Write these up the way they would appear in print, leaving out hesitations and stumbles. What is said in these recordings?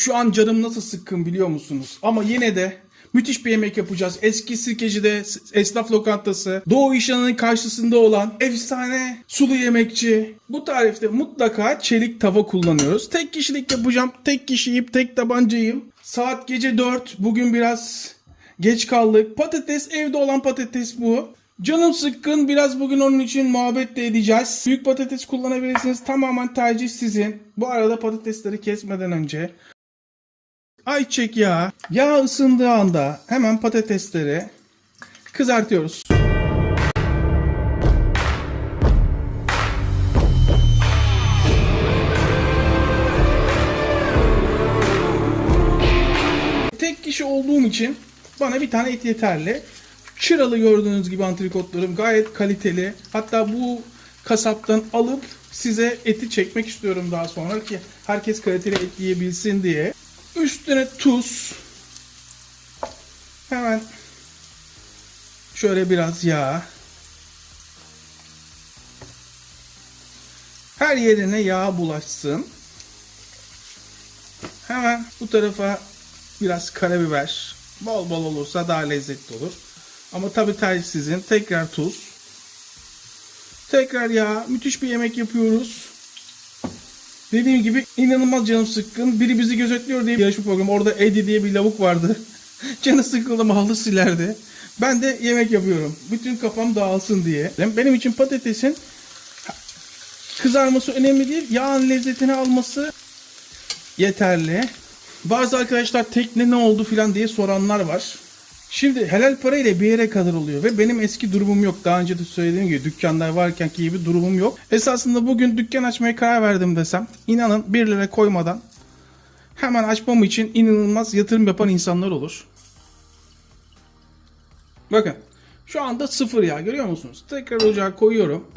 Şu an canım nasıl sıkkın biliyor musunuz? Ama yine de müthiş bir yemek yapacağız. Eski Sirkeci'de esnaf lokantası, Doğu İşhanı'nın karşısında olan efsane sulu yemekçi. Bu tarifte mutlaka çelik tava kullanıyoruz. Tek kişilik yapacağım. Tek kişiyim, tek tabancayım. Saat gece 4. Bugün biraz geç kaldık. Patates, evde olan patates bu. Canım sıkkın, biraz bugün onun için muhabbet de edeceğiz. Büyük patates kullanabilirsiniz. Tamamen tercih sizin. Bu arada patatesleri kesmeden önce ayçiçek yağı. Yağ ısındığı anda hemen patatesleri kızartıyoruz. Tek kişi olduğum için bana bir tane et yeterli. Çıralı gördüğünüz gibi antrikotlarım gayet kaliteli. Hatta bu kasaptan alıp size eti çekmek istiyorum daha sonra ki herkes kaliteli et yiyebilsin diye. Üstüne tuz. Hemen şöyle biraz yağ. Her yerine yağ bulaşsın. Hemen bu tarafa biraz karabiber. Bol bol olursa daha lezzetli olur. Ama tabii tercih sizin. Tekrar tuz. Tekrar yağ. Müthiş bir yemek yapıyoruz. Dediğim gibi inanılmaz canım sıkkın. Biri bizi gözetliyor diye bir yarışma programı. Orada Eddie diye bir lavuk vardı. Canı sıkıldı mı halı silerdi. Ben de yemek yapıyorum. Bütün kafam dağılsın diye. Benim için patatesin kızarması önemli değil. Yağın lezzetini alması yeterli. Bazı arkadaşlar tekne ne oldu filan diye soranlar var. Şimdi helal parayla bir yere kadar oluyor ve benim eski durumum yok. Daha önce de söylediğim gibi dükkanlar varkenki gibi durumum yok. Esasında bugün dükkan açmaya karar verdim desem, inanın 1 lira koymadan hemen açmam için inanılmaz yatırım yapan insanlar olur. Bakın şu anda 0 yağ görüyor musunuz? Tekrar ocağa koyuyorum.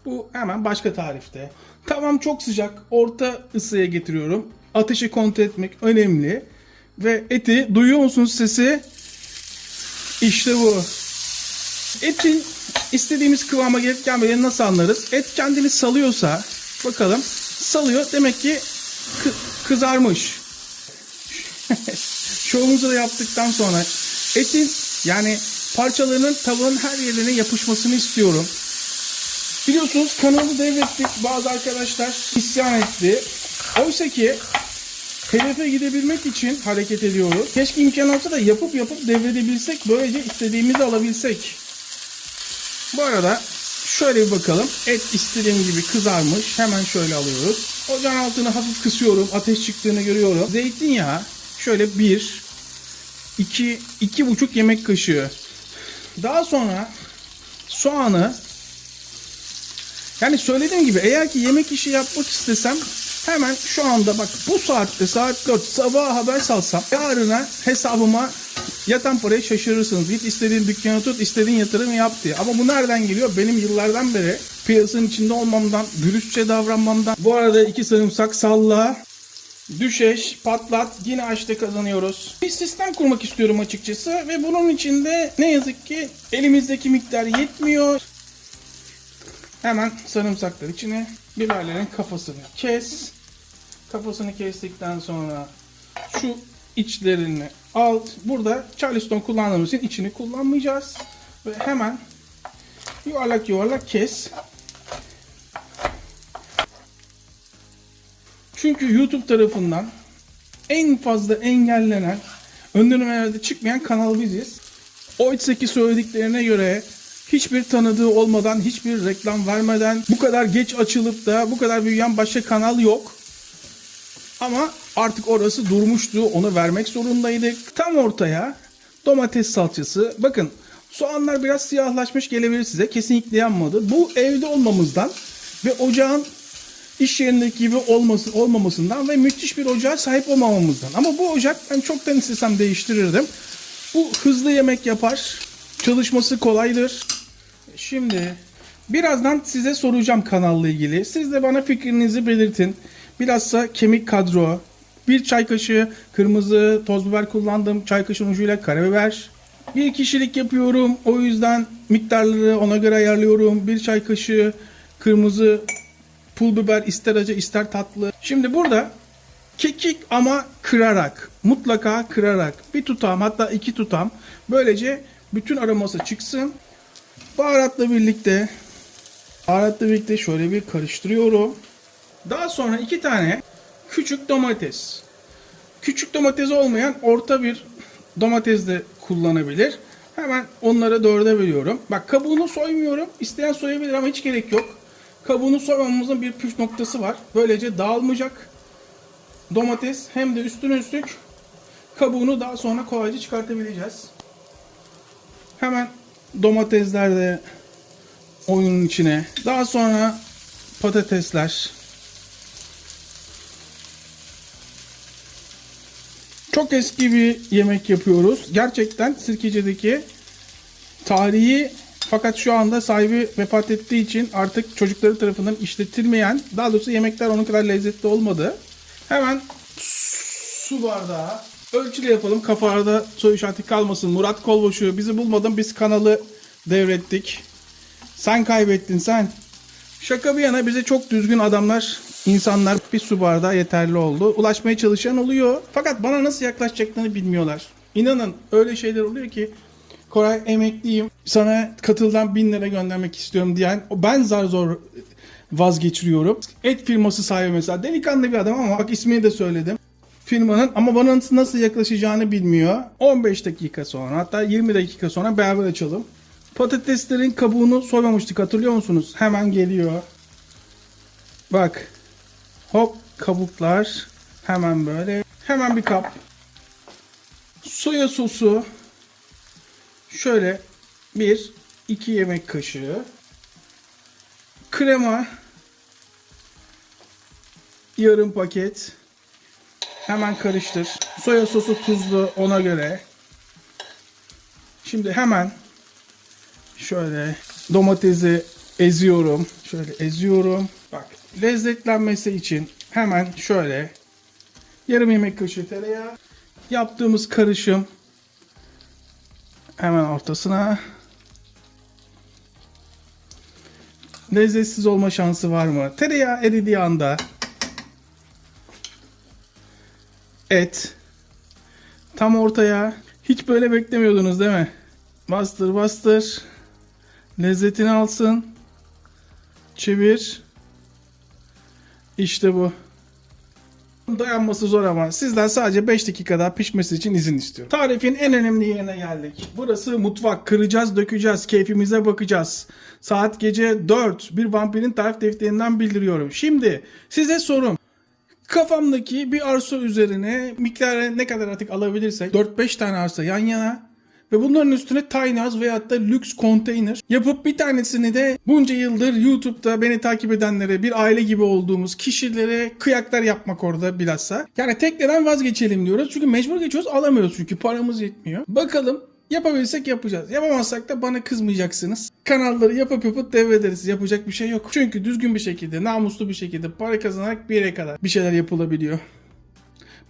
Bu hemen başka tarifte. Tavam çok sıcak, orta ısıya getiriyorum. Ateşi kontrol etmek önemli. Ve eti duyuyor musunuz sesi? İşte bu. Etin istediğimiz kıvama gelip gelmediğini nasıl anlarız? Et kendini salıyorsa, bakalım salıyor, demek ki kızarmış. Şovumuzu da yaptıktan sonra etin yani parçalarının tavanın her yerine yapışmasını istiyorum. Biliyorsunuz kanalı devrettik. Bazı arkadaşlar isyan etti. Oysa ki hedefe gidebilmek için hareket ediyoruz. Keşke imkan olsa da yapıp devredebilsek. Böylece istediğimizi alabilsek. Bu arada şöyle bir bakalım. Et istediğim gibi kızarmış. Hemen şöyle alıyoruz. Ocağın altını hafif kısıyorum. Ateş çıktığını görüyorum. Zeytinyağı şöyle 2,5 yemek kaşığı. Daha sonra soğanı, yani söylediğim gibi eğer ki yemek işi yapmak istesem hemen şu anda bak bu saatte saat 4 sabah haber salsam yarına hesabıma yatan parayı şaşırırsınız. Git istediğin dükkanı tut, istediğin yatırımı yap diye. Ama bu nereden geliyor? Benim yıllardan beri piyasanın içinde olmamdan, dürüstçe davranmamdan. Bu arada 2 sarımsak salla, düşeş, patlat, yine açta kazanıyoruz. Bir sistem kurmak istiyorum açıkçası ve bunun içinde ne yazık ki elimizdeki miktar yetmiyor. Hemen sarımsaklar içine biberlerin kafasını kes. Kafasını kestikten sonra şu içlerini al. Burada Charleston kullandığımız için içini kullanmayacağız. Ve hemen yuvarlak yuvarlak kes. Çünkü YouTube tarafından en fazla engellenen, önermelerde çıkmayan kanal biziz. Oysa ki söylediklerine göre hiçbir tanıdığı olmadan, hiçbir reklam vermeden bu kadar geç açılıp da bu kadar büyüyen başka kanal yok. Ama artık orası durmuştu. Onu vermek zorundaydık. Tam ortaya domates salçası. Bakın soğanlar biraz siyahlaşmış gelebilir size. Kesinlikle yanmadı. Bu evde olmamızdan ve ocağın iş yerindeki gibi olmamasından ve müthiş bir ocağa sahip olmamamızdan. Ama bu ocak ben çoktan istesem değiştirirdim. Bu hızlı yemek yapar. Çalışması kolaydır. Şimdi birazdan size soracağım kanalla ilgili. Siz de bana fikrinizi belirtin. Bilhassa kemik kadro. 1 çay kaşığı kırmızı toz biber kullandım. Çay kaşığı ucuyla karabiber. 1 kişilik yapıyorum. O yüzden miktarları ona göre ayarlıyorum. 1 çay kaşığı kırmızı pul biber, ister acı ister tatlı. Şimdi burada Kekik ama kırarak, mutlaka kırarak. Bir tutam, hatta 2 tutam. Böylece bütün aroması çıksın. Baharatla birlikte şöyle bir karıştırıyorum. Daha sonra 2 tane küçük domates. Küçük domates olmayan orta bir domates de kullanabilir. Hemen onları 4'e bölüyorum. Bak, kabuğunu soymuyorum. İsteyen soyabilir ama hiç gerek yok. Kabuğunu soymamızın bir püf noktası var. Böylece dağılmayacak domates, hem de üstüne üstlük kabuğunu daha sonra kolayca çıkartabileceğiz. Hemen domatesler de oyunun içine. Daha sonra patatesler. Çok eski bir yemek yapıyoruz. Gerçekten Sirkeci'deki tarihi, fakat şu anda sahibi vefat ettiği için artık çocukları tarafından işletilmeyen, daha doğrusu yemekler onun kadar lezzetli olmadı. Hemen su bardağı. Ölçülü yapalım. Kafalarda soru işareti kalmasın. Murat Kolboşu, bizi bulmadın. Biz kanalı devrettik. Sen kaybettin sen. Şaka bir yana, bize çok düzgün adamlar, insanlar, bir su bardağı yeterli oldu. Ulaşmaya çalışan oluyor. Fakat bana nasıl yaklaşacaklarını bilmiyorlar. İnanın öyle şeyler oluyor ki, Koray emekliyim, sana katıldan 1000 lira göndermek istiyorum diyen, ben zar zor vazgeçiriyorum. Et firması sahibi mesela, delikanlı bir adam ama bak, ismini de söyledim firmanın, ama bana nasıl yaklaşacağını bilmiyor. 15 dakika sonra, hatta 20 dakika sonra beraber açalım. Patateslerin kabuğunu soymamıştık, hatırlıyor musunuz? Hemen geliyor. Bak. Hop, kabuklar. Hemen böyle. Hemen bir kap. Soya sosu. Şöyle 1-2 yemek kaşığı. Krema. Yarım paket. Hemen karıştır. Soya sosu tuzlu, ona göre. Şimdi hemen şöyle domatesi eziyorum. Şöyle eziyorum. Bak, lezzetlenmesi için hemen şöyle yarım yemek kaşığı tereyağı. Yaptığımız karışım hemen ortasına. Lezzetsiz olma şansı var mı? Tereyağı eridiği anda et tam ortaya. Hiç böyle beklemiyordunuz değil mi? Bastır bastır. Lezzetini alsın. Çevir. İşte bu. Dayanması zor ama sizden sadece 5 dakika daha pişmesi için izin istiyorum. Tarifin en önemli yerine geldik. Burası mutfak. Kıracağız, dökeceğiz, keyfimize bakacağız. Saat gece 4. Bir vampirin tarif defterinden bildiriyorum. Şimdi size sorum. Kafamdaki bir arsa üzerine miktarı ne kadar artık alabilirsek 4-5 tane arsa yan yana ve bunların üstüne tiny house veyahut da lüks konteyner yapıp, bir tanesini de bunca yıldır YouTube'da beni takip edenlere, bir aile gibi olduğumuz kişilere kıyaklar yapmak orada bilhassa. Yani tekneden vazgeçelim diyoruz. Çünkü mecbur geçiyoruz, alamıyoruz çünkü paramız yetmiyor. Bakalım, yapabilsek yapacağız. Yapamazsak da bana kızmayacaksınız. Kanalları yapıp devrederiz. Yapacak bir şey yok. Çünkü düzgün bir şekilde, namuslu bir şekilde para kazanarak bir yere kadar bir şeyler yapılabiliyor.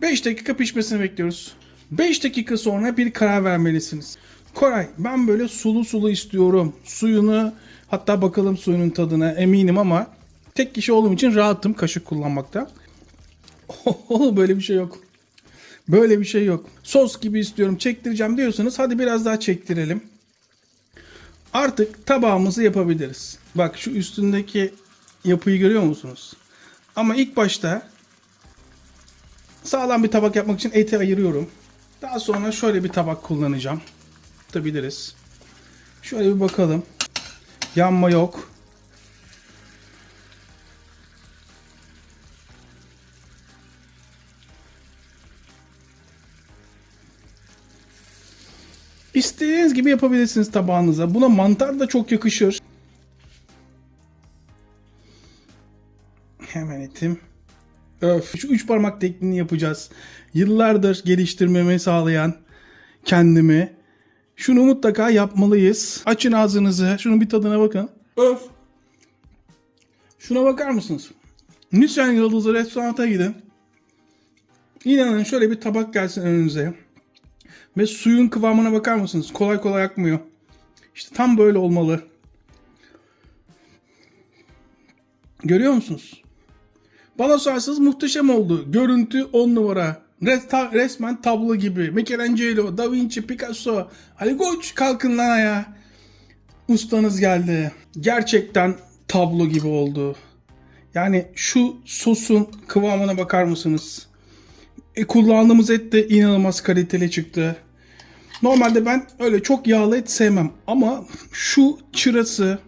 5 dakika pişmesini bekliyoruz. 5 dakika sonra bir karar vermelisiniz. Koray, ben böyle sulu sulu istiyorum. Suyunu, hatta bakalım suyunun tadına, eminim ama tek kişi olduğum için rahatım kaşık kullanmakta. Böyle bir şey yok. Böyle bir şey yok. Sos gibi istiyorum, çektireceğim diyorsanız hadi biraz daha çektirelim. Artık tabağımızı yapabiliriz. Bak, şu üstündeki yapıyı görüyor musunuz? Ama ilk başta sağlam bir tabak yapmak için eti ayırıyorum. Daha sonra şöyle bir tabak kullanacağım. Tutabiliriz. Şöyle bir bakalım. Yanma yok. İstediğiniz gibi yapabilirsiniz tabağınıza. Buna mantar da çok yakışır. Hemen etim. Öf. Şu 3 parmak tekniğini yapacağız. Yıllardır geliştirmemi sağlayan kendimi. Şunu mutlaka yapmalıyız. Açın ağzınızı. Şunun bir tadına bakın. Öf. Şuna bakar mısınız? Michelin yıldızlı restoranta gidin. İnanın, şöyle bir tabak gelsin önünüze. Ve suyun kıvamına bakar mısınız? Kolay kolay akmıyor. İşte tam böyle olmalı. Görüyor musunuz? Bana sorarsanız muhteşem oldu. Görüntü 10 numara. Resmen tablo gibi. Michelangelo, Da Vinci, Picasso. Ali Koç kalkın lan ayağa. Ustanız geldi. Gerçekten tablo gibi oldu. Yani şu sosun kıvamına bakar mısınız? Kullandığımız et de inanılmaz kaliteli çıktı. Normalde ben öyle çok yağlı et sevmem. Ama şu çırası,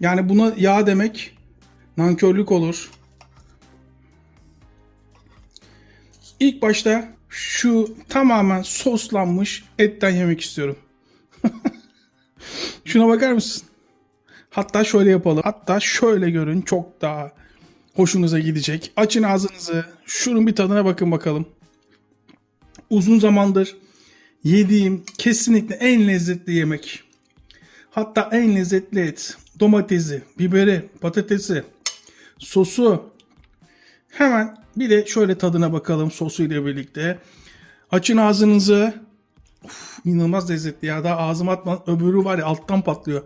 yani buna yağ demek nankörlük olur. İlk başta şu tamamen soslanmış etten yemek istiyorum. Şuna bakar mısın? Hatta şöyle yapalım. Hatta şöyle görün, çok daha hoşunuza gidecek. Açın ağzınızı. Şunun bir tadına bakın bakalım. Uzun zamandır yediğim kesinlikle en lezzetli yemek. Hatta en lezzetli et. Domatesi, biberi, patatesi, sosu. Hemen bir de şöyle tadına bakalım sosuyla birlikte. Açın ağzınızı. İnanılmaz lezzetli ya. Daha ağzıma atmadan öbürü var ya, alttan patlıyor.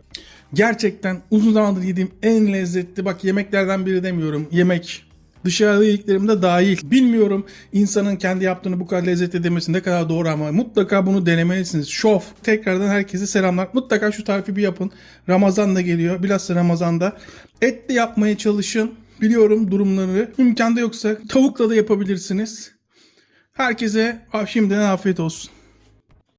Gerçekten uzun zamandır yediğim en lezzetli, bak yemeklerden biri demiyorum. Yemek. Dışarıda yediklerim de dahil. Bilmiyorum insanın kendi yaptığını bu kadar lezzetli demesi ne kadar doğru ama mutlaka bunu denemelisiniz. Şof. Tekrardan herkese selamlar. Mutlaka şu tarifi bir yapın. Ramazan da geliyor. Bilhassa Ramazan'da. Etli yapmaya çalışın. Biliyorum durumları. İmkanda yoksa tavukla da yapabilirsiniz. Herkese şimdiden afiyet olsun.